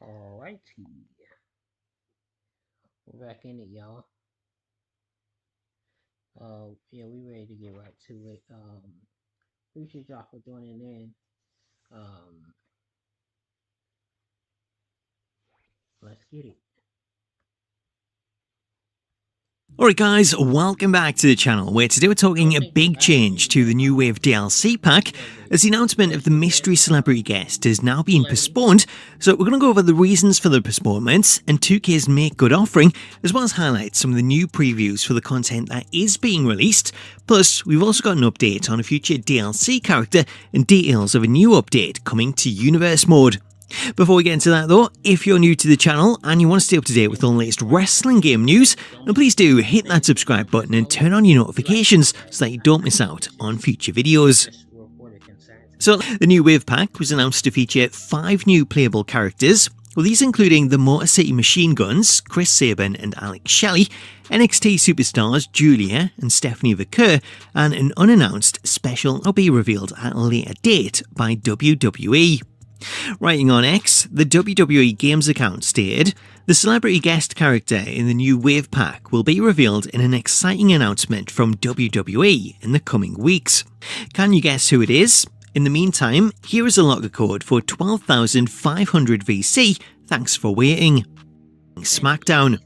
Alrighty, we're back in it, y'all. Yeah, we ready to get right to it. Appreciate y'all for joining in. Um, let's get it. Alright guys, welcome back to the channel where today we're talking a big change to the New Wave DLC pack as the announcement of the mystery celebrity guest has now been postponed. So we're going to go over the reasons for the postponements and 2K's Make Good offering, as well as highlight some of the new previews for the content that is being released. Plus, we've also got an update on a future DLC character and details of a new update coming to Universe Mode. Before we get into that though, if you're new to the channel and you want to stay up to date with all the latest wrestling game news, then please do hit that subscribe button and turn on your notifications so that you don't miss out on future videos. So, the new Wave Pack was announced to feature 5 new playable characters, with these including the Motor City Machine Guns, Chris Sabin and Alex Shelley, NXT superstars Julia and Stephanie Vaquer, and an unannounced special will be revealed at a later date by WWE. Writing on X, the WWE Games account stated, "The celebrity guest character in the new Wave Pack will be revealed in an exciting announcement from WWE in the coming weeks. Can you guess who it is? In the meantime, here is a locker code for 12,500 VC. Thanks for waiting." SmackDown.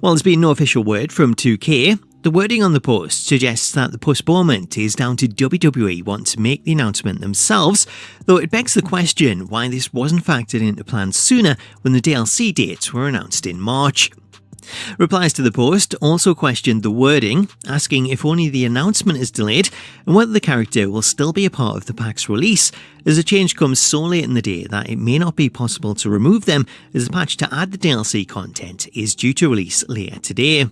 While there's been no official word from 2K, the wording on the post suggests that the postponement is down to WWE wanting to make the announcement themselves, though it begs the question why this wasn't factored into plans sooner when the DLC dates were announced in March. Replies to the post also questioned the wording, asking if only the announcement is delayed and whether the character will still be a part of the pack's release, as the change comes so late in the day that it may not be possible to remove them, as the patch to add the DLC content is due to release later today.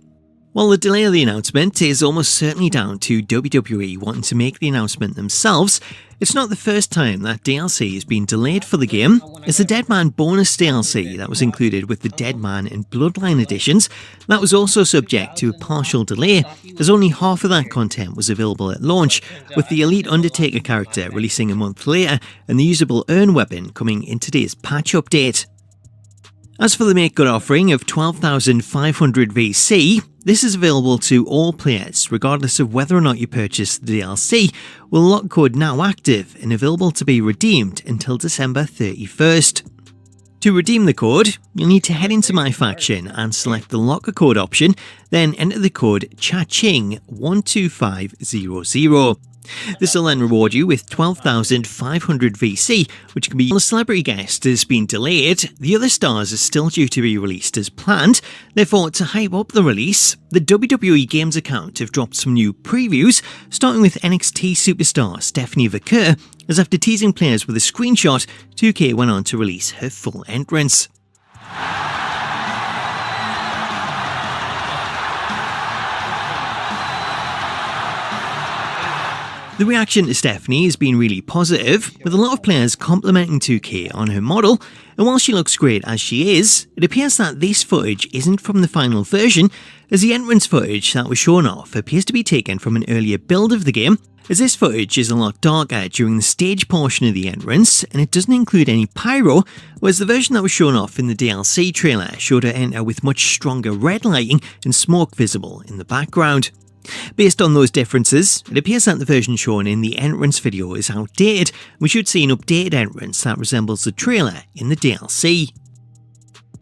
While the delay of the announcement is almost certainly down to WWE wanting to make the announcement themselves, it's not the first time that DLC has been delayed for the game, as the Dead Man bonus DLC that was included with the Dead Man and Bloodline editions, that was also subject to a partial delay, as only half of that content was available at launch, with the Elite Undertaker character releasing a month later and the usable urn weapon coming in today's patch update. As for the Make Good offering of 12,500 VC, this is available to all players, regardless of whether or not you purchase the DLC, with lock code now active and available to be redeemed until December 31st. To redeem the code, you'll need to head into My Faction and select the locker code option, then enter the code CHACHING12500. This will then reward you with 12,500 VC, which can be while the celebrity guest has been delayed. The other stars are still due to be released as planned. Therefore, to hype up the release, the WWE Games account have dropped some new previews, starting with NXT superstar Stephanie Vaquer, as after teasing players with a screenshot, 2K went on to release her full entrance. The reaction to Stephanie has been really positive, with a lot of players complimenting 2K on her model, and while she looks great as she is, it appears that this footage isn't from the final version, as the entrance footage that was shown off appears to be taken from an earlier build of the game, as this footage is a lot darker during the stage portion of the entrance, and it doesn't include any pyro, whereas the version that was shown off in the DLC trailer showed her enter with much stronger red lighting and smoke visible in the background. Based on those differences, it appears that the version shown in the entrance video is outdated. We should see an updated entrance that resembles the trailer in the DLC.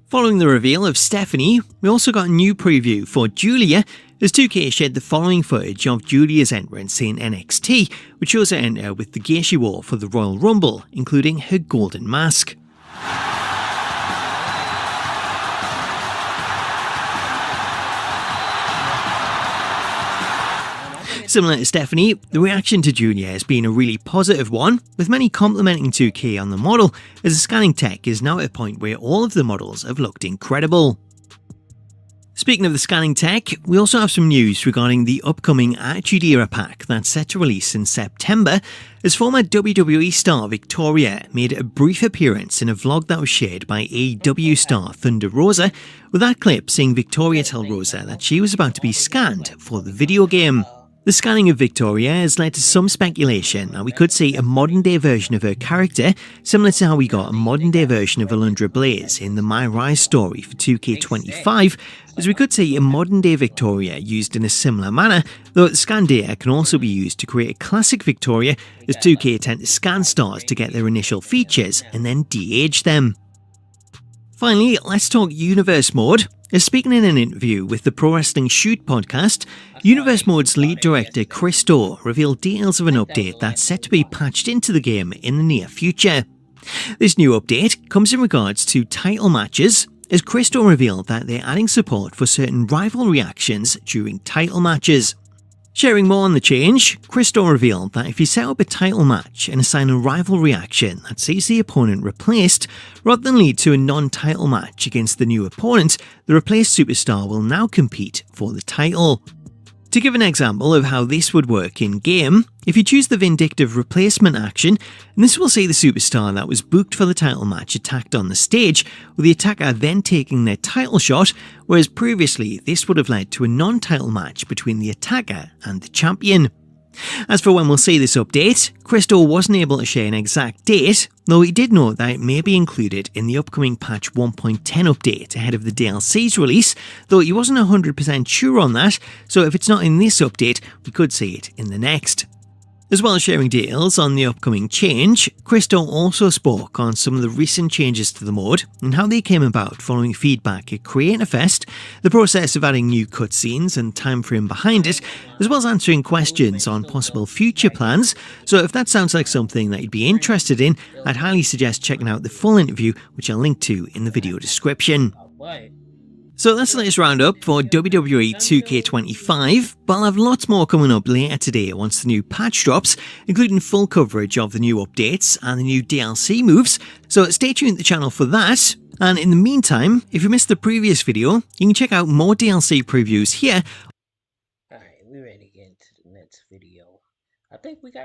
Following the reveal of Stephanie, we also got a new preview for Julia, as 2K shared the following footage of Julia's entrance in NXT, which shows her enter with the gear she wore for the Royal Rumble, including her golden mask. Similar to Stephanie, the reaction to Julia has been a really positive one, with many complimenting 2K on the model, as the scanning tech is now at a point where all of the models have looked incredible. Speaking of the scanning tech, we also have some news regarding the upcoming Attitude Era pack that's set to release in September, as former WWE star Victoria made a brief appearance in a vlog that was shared by AEW star Thunder Rosa, with that clip seeing Victoria tell Rosa that she was about to be scanned for the video game. The scanning of Victoria has led to some speculation that we could see a modern day version of her character, similar to how we got a modern day version of Alundra Blaze in the My Rise story for 2K25, as we could see a modern day Victoria used in a similar manner, though the scan data can also be used to create a classic Victoria, as 2K tend to scan stars to get their initial features and then de-age them. Finally, let's talk Universe Mode. As speaking in an interview with the Pro Wrestling Shoot podcast, Universe Mode's lead director Chris Dorr revealed details of an update that's set to be patched into the game in the near future. This new update comes in regards to title matches, as Chris Dorr revealed that they're adding support for certain rivalry actions during title matches. Sharing more on the change, Chris Dorr revealed that if you set up a title match and assign a rival reaction that sees the opponent replaced, rather than lead to a non-title match against the new opponent, the replaced superstar will now compete for the title. To give an example of how this would work in-game, if you choose the Vindictive Replacement action, and this will see the superstar that was booked for the title match attacked on the stage, with the attacker then taking their title shot, whereas previously this would have led to a non-title match between the attacker and the champion. As for when we'll see this update, Chris Dorr wasn't able to share an exact date, though he did note that it may be included in the upcoming patch 1.10 update ahead of the DLC's release, though he wasn't 100% sure on that, so if it's not in this update, we could see it in the next. As well as sharing details on the upcoming change, Chris Dorr also spoke on some of the recent changes to the mode and how they came about following feedback at Creator Fest, the process of adding new cutscenes and time frame behind it, as well as answering questions on possible future plans. So if that sounds like something that you'd be interested in, I'd highly suggest checking out the full interview, which I'll link to in the video description. So that's the latest roundup for WWE 2K25, but I'll have lots more coming up later today once the new patch drops, including full coverage of the new updates and the new DLC moves, so stay tuned to the channel for that. And in the meantime, if you missed the previous video, you can check out more DLC previews here. Alright, we're ready to get into the next video. I think we got